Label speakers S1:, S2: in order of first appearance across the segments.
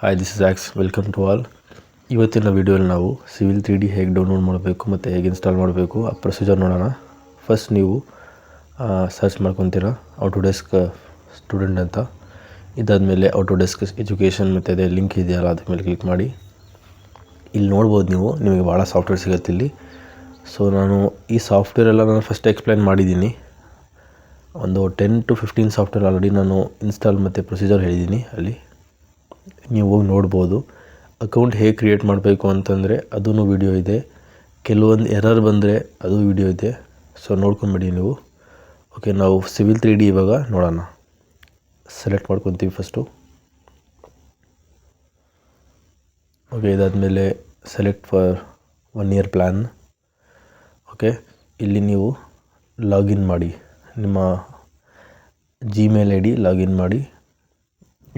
S1: Hi this is ಆಕ್ಸ್ welcome to all. ಇವತ್ತಿನ ವೀಡಿಯೋಲಿ ನಾವು ಸಿವಿಲ್ 3D ಹೇಗೆ ಡೌನ್ಲೋಡ್ ಮಾಡಬೇಕು ಮತ್ತು ಹೇಗೆ ಇನ್ಸ್ಟಾಲ್ ಮಾಡಬೇಕು ಆ ಪ್ರೊಸೀಜರ್ ನೋಡೋಣ. ಫಸ್ಟ್ ನೀವು ಸರ್ಚ್ ಮಾಡ್ಕೊತೀರಾ ಆಟೋಡೆಸ್ಕ್ ಸ್ಟೂಡೆಂಟ್ ಅಂತ. ಇದಾದಮೇಲೆ ಆಟೋಡೆಸ್ಕ್ ಎಜುಕೇಷನ್ ಮತ್ತು ಅದೇ ಲಿಂಕ್ ಇದೆಯಲ್ಲ ಅದ್ರ ಮೇಲೆ ಕ್ಲಿಕ್ ಮಾಡಿ. ಇಲ್ಲಿ ನೋಡ್ಬೋದು ನಿಮಗೆ ಭಾಳ ಸಾಫ್ಟ್ವೇರ್ ಸಿಗುತ್ತೆ ಇಲ್ಲಿ. ಸೊ ನಾನು ಈ ಸಾಫ್ಟ್ವೇರ್ ಎಲ್ಲ ನಾನು ಫಸ್ಟ್ ಎಕ್ಸ್ಪ್ಲೈನ್ ಮಾಡಿದ್ದೀನಿ. ಒಂದು 10 to 15 ಸಾಫ್ಟ್ವೇರ್ ಆಲ್ರೆಡಿ ನಾನು ಇನ್ಸ್ಟಾಲ್ ಮತ್ತು ಪ್ರೊಸೀಜರ್ ಹೇಳಿದ್ದೀನಿ. ಅಲ್ಲಿ ನೀವು ಹೋಗಿ ನೋಡ್ಬೋದು. ಅಕೌಂಟ್ ಹೇಗೆ ಕ್ರಿಯೇಟ್ ಮಾಡಬೇಕು ಅಂತಂದರೆ ಅದೂ ವಿಡಿಯೋ ಇದೆ. ಕೆಲವೊಂದು ಎರರ್ ಬಂದರೆ ಅದು ವಿಡಿಯೋ ಇದೆ. ಸೊ ನೋಡ್ಕೊಂಬಿಡಿ ನೀವು. ಓಕೆ, ನಾವು ಸಿವಿಲ್ 3D ಇವಾಗ ನೋಡೋಣ. ಸೆಲೆಕ್ಟ್ ಮಾಡ್ಕೊತೀವಿ ಫಸ್ಟು. ಓಕೆ, ಇದಾದಮೇಲೆ select for 1 year plan. Okay, ಇಲ್ಲಿ ನೀವು ಲಾಗಿನ್ ಮಾಡಿ, ನಿಮ್ಮ ಜಿಮೇಲ್ ID ಲಾಗಿನ್ ಮಾಡಿ.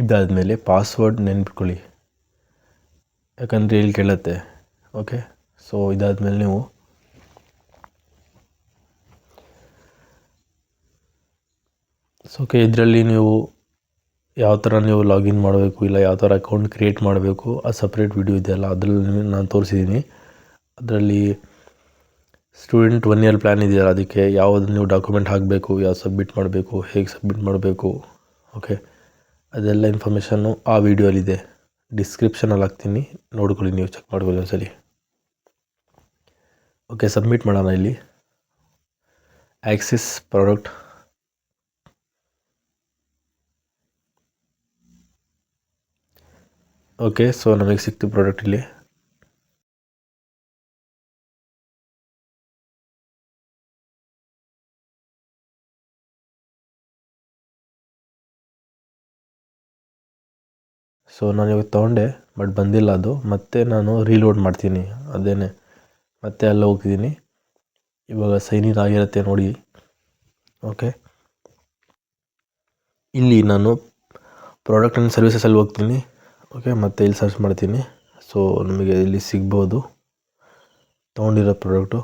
S1: ಇದಾದಮೇಲೆ ಪಾಸ್ವರ್ಡ್ ನೆನ್ಪಿಟ್ಕೊಳ್ಳಿ, ಯಾಕಂದರೆ ಇಲ್ಲಿ ಕೇಳುತ್ತೆ. ಓಕೆ, ಸೊ ಇದಾದಮೇಲೆ ನೀವು ಇದರಲ್ಲಿ ನೀವು ಯಾವ ಥರ ನೀವು ಲಾಗಿನ್ ಮಾಡಬೇಕು, ಇಲ್ಲ ಯಾವ ಥರ ಅಕೌಂಟ್ ಕ್ರಿಯೇಟ್ ಮಾಡಬೇಕು ಆ ಸಪ್ರೇಟ್ ವಿಡಿಯೋ ಇದೆಯಲ್ಲ ಅದರಲ್ಲಿ ನಾನು ತೋರಿಸಿದ್ದೀನಿ. ಅದರಲ್ಲಿ ಸ್ಟೂಡೆಂಟ್ 1 year ಪ್ಲ್ಯಾನ್ ಇದೆಯಲ್ಲ ಅದಕ್ಕೆ ಯಾವುದು ನೀವು ಡಾಕ್ಯುಮೆಂಟ್ ಹಾಕಬೇಕು, ಯಾವ್ದು ಸಬ್ಮಿಟ್ ಮಾಡಬೇಕು, ಹೇಗೆ ಸಬ್ಮಿಟ್ ಮಾಡಬೇಕು, ಓಕೆ ಅದೆಲ್ಲ ಇನ್ಫಾರ್ಮೇಷನ್ನು ಆ ವಿಡಿಯೋಲಿದೆ. ಡಿಸ್ಕ್ರಿಪ್ಷನಲ್ಲಿ ಹಾಕ್ತೀನಿ, ನೋಡ್ಕೊಳ್ಳಿ, ನೀವು ಚೆಕ್ ಮಾಡ್ಕೊಳ್ಳಿ ಒಂದ್ಸಲಿ. ಓಕೆ, ಸಬ್ಮಿಟ್ ಮಾಡೋಣ. ಇಲ್ಲಿ ಆಕ್ಸಿಸ್ ಪ್ರಾಡಕ್ಟ್. ಓಕೆ, ಸೊ ನಮಗೆ ಸಿಕ್ತು ಪ್ರಾಡಕ್ಟ್ ಇಲ್ಲಿ. ಸೊ ನಾನು ಇವಾಗ ತೊಗೊಂಡೆ, ಬಟ್ ಬಂದಿಲ್ಲ ಅದು. ಮತ್ತೆ ನಾನು ರೀಲೋಡ್ ಮಾಡ್ತೀನಿ. ಮತ್ತೆ ಅಲ್ಲ ಹೋಗ್ತಿದ್ದೀನಿ. ಇವಾಗ ಸೈನ್ ಇನ್ ಆಗಿರುತ್ತೆ ನೋಡಿ. ಓಕೆ, ಇಲ್ಲಿ ನಾನು ಪ್ರಾಡಕ್ಟ್ ಆ್ಯಂಡ್ ಸರ್ವಿಸಸಲ್ಲಿ ಹೋಗ್ತೀನಿ. ಓಕೆ, ಮತ್ತೆ ಇಲ್ಲಿ ಸರ್ಚ್ ಮಾಡ್ತೀನಿ. ಸೊ ನಮಗೆ ಇಲ್ಲಿ ಸಿಗ್ಬೋದು ತೊಗೊಂಡಿರೋ ಪ್ರಾಡಕ್ಟು.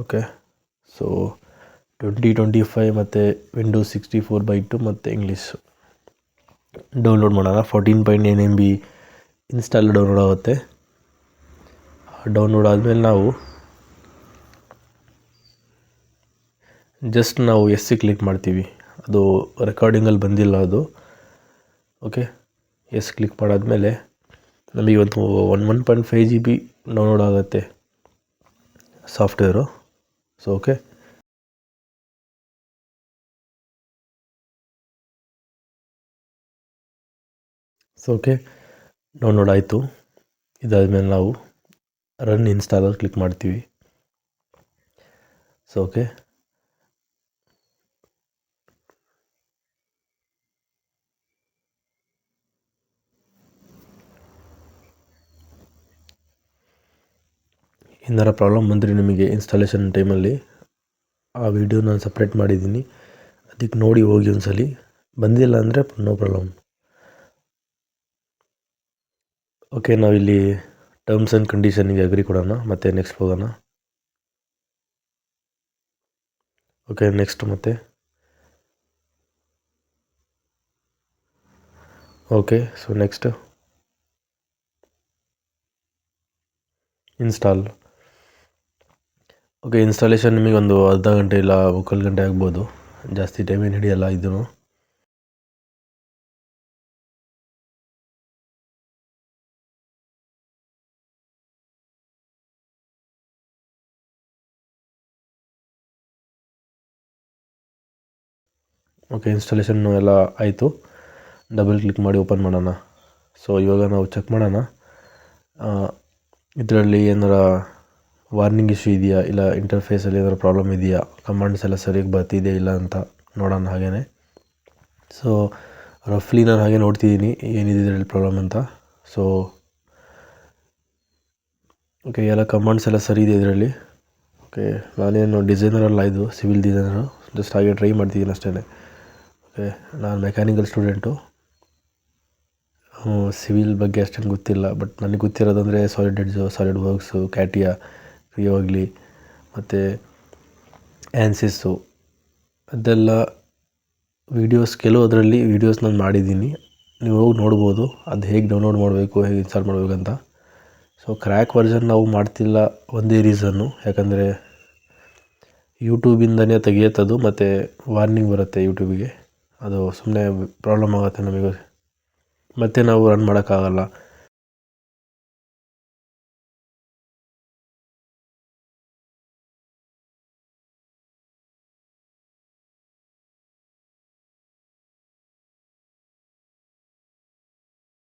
S1: ಓಕೆ, ಸೊ 2025 ಮತ್ತು ವಿಂಡೋಸ್ 64/2 ಮತ್ತು ಇಂಗ್ಲೀಷು ಡೌನ್ಲೋಡ್ ಮಾಡೋಣ. 14.9 MB ಇನ್ಸ್ಟಾಲ್ ಡೌನ್ಲೋಡ್ ಆಗುತ್ತೆ. ಡೌನ್ಲೋಡ್ ಆದಮೇಲೆ ನಾವು ಎಸ್ ಕ್ಲಿಕ್ ಮಾಡ್ತೀವಿ. ಅದು ರೆಕಾರ್ಡಿಂಗಲ್ಲಿ ಬಂದಿಲ್ಲ ಅದು. ಓಕೆ, ಎಸ್ ಕ್ಲಿಕ್ ಮಾಡಾದಮೇಲೆ ನಮಗೆ ಒಂದು 1.5 GB ಡೌನ್ಲೋಡ್ ಆಗುತ್ತೆ ಸಾಫ್ಟ್ವೇರು. ಸೊ ಓಕೆ, ಡೌನ್ಲೋಡ್ ಆಯಿತು. ಇದಾದಮೇಲೆ ನಾವು ರನ್ ಇನ್ಸ್ಟಾಲರ್ ಕ್ಲಿಕ್ ಮಾಡ್ತೀವಿ. ಸೊ ಓಕೆ, ಏನಾರ ಪ್ರಾಬ್ಲಮ್ ಬಂದರೆ ನಿಮಗೆ ಇನ್ಸ್ಟಾಲೇಷನ್ ಟೈಮಲ್ಲಿ ಆ ವಿಡಿಯೋ ನಾನು ಸಪ್ರೇಟ್ ಮಾಡಿದ್ದೀನಿ, ಅದಕ್ಕೆ ನೋಡಿ ಹೋಗಿ ಒಂದ್ಸಲಿ. ಬಂದಿಲ್ಲ ಅಂದರೆ ನೋ ಪ್ರಾಬ್ಲಮ್. ಓಕೆ, ನಾವಿಲ್ಲಿ ಟರ್ಮ್ಸ್ ಆ್ಯಂಡ್ ಕಂಡೀಷನಿಗೆ ಅಗ್ರಿ ಕೊಡೋಣ, ಮತ್ತು ನೆಕ್ಸ್ಟ್ ಹೋಗೋಣ. ಓಕೆ, ನೆಕ್ಸ್ಟ್ ಮತ್ತೆ okay, so next install. Okay, installation ನಿಮಗೆ ಒಂದು ಅರ್ಧ ಗಂಟೆ ಇಲ್ಲ 3/4 ಗಂಟೆ ಆಗ್ಬೋದು, ಜಾಸ್ತಿ ಟೈಮ್ ಏನು ಹಿಡಿಯಲ್ಲ ಇದೂ. ಓಕೆ, ಇನ್ಸ್ಟಾಲೇಷನ್ನು ಎಲ್ಲ ಆಯಿತು. ಡಬಲ್ ಕ್ಲಿಕ್ ಮಾಡಿ ಓಪನ್ ಮಾಡೋಣ. ಸೊ ಇವಾಗ ನಾವು ಚೆಕ್ ಮಾಡೋಣ ಇದರಲ್ಲಿ ಏನಾರ ವಾರ್ನಿಂಗ್ ಇಶ್ಯೂ ಇದೆಯಾ, ಇಲ್ಲ ಇಂಟರ್ಫೇಸಲ್ಲಿ ಏನಾರು ಪ್ರಾಬ್ಲಮ್ ಇದೆಯಾ, ಕಮಾಂಡ್ಸ್ ಎಲ್ಲ ಸರಿಯಾಗಿ ಬರ್ತಿದೆಯಾ ಇಲ್ಲ ಅಂತ ನೋಡೋಣ ಹಾಗೇ. ಸೊ ರಫ್ಲಿ ನಾನು ಹಾಗೆ ನೋಡ್ತಿದ್ದೀನಿ ಏನಿದೆ ಇದರಲ್ಲಿ ಪ್ರಾಬ್ಲಮ್ ಅಂತ. ಸೊ ಓಕೆ, ಎಲ್ಲ ಕಮಾಂಡ್ಸ್ ಎಲ್ಲ ಸರಿ ಇದೆ ಇದರಲ್ಲಿ. ಓಕೆ, ನಾನೇನು ಡಿಸೈನರಲ್ಲ, ಇದು ಸಿವಿಲ್ ಡಿಸೈನರು, ಜಸ್ಟ್ ಹಾಗೆ ಟ್ರೈ ಮಾಡ್ತಿದ್ದೀನಿ ಅಷ್ಟೇ. ಓಕೆ, ನಾನು ಮೆಕ್ಯಾನಿಕಲ್ ಸ್ಟೂಡೆಂಟು, ಸಿವಿಲ್ ಬಗ್ಗೆ ಅಷ್ಟೇನು ಗೊತ್ತಿಲ್ಲ. ಬಟ್ ನನಗೆ ಗೊತ್ತಿರೋದಂದರೆ ಸಾಲಿಡ್ ವರ್ಕ್ಸು, ಕ್ಯಾಟಿಯಾ, ಕ್ರಿಯೋಗ್ಲಿ ಮತ್ತು ಆ್ಯನ್ಸಿಸ್ಸು ಅದೆಲ್ಲ ವೀಡಿಯೋಸ್. ಕೆಲವು ಅದರಲ್ಲಿ ವೀಡಿಯೋಸ್ ನಾನು ಮಾಡಿದ್ದೀನಿ, ನೀವು ಹೋಗಿ ನೋಡ್ಬೋದು ಅದು ಹೇಗೆ ಡೌನ್ಲೋಡ್ ಮಾಡಬೇಕು, ಹೇಗೆ ಇನ್ಸ್ಟಾಲ್ ಮಾಡಬೇಕಂತ. ಸೊ ಕ್ರ್ಯಾಕ್ ವರ್ಷನ್ ನಾವು ಮಾಡ್ತಿಲ್ಲ ಒಂದೇ ರೀಸನ್ನು, ಯಾಕಂದರೆ ಯೂಟ್ಯೂಬಿಂದನೇ ತೆಗಿಯತ್ತದು ಮತ್ತು ವಾರ್ನಿಂಗ್ ಬರುತ್ತೆ ಯೂಟ್ಯೂಬಿಗೆ. ಅದು ಸುಮ್ಮನೆ ಪ್ರಾಬ್ಲಮ್ ಆಗುತ್ತೆ ನಮಗೆ, ಮತ್ತು ನಾವು ರನ್ ಮಾಡೋಕ್ಕಾಗಲ್ಲ.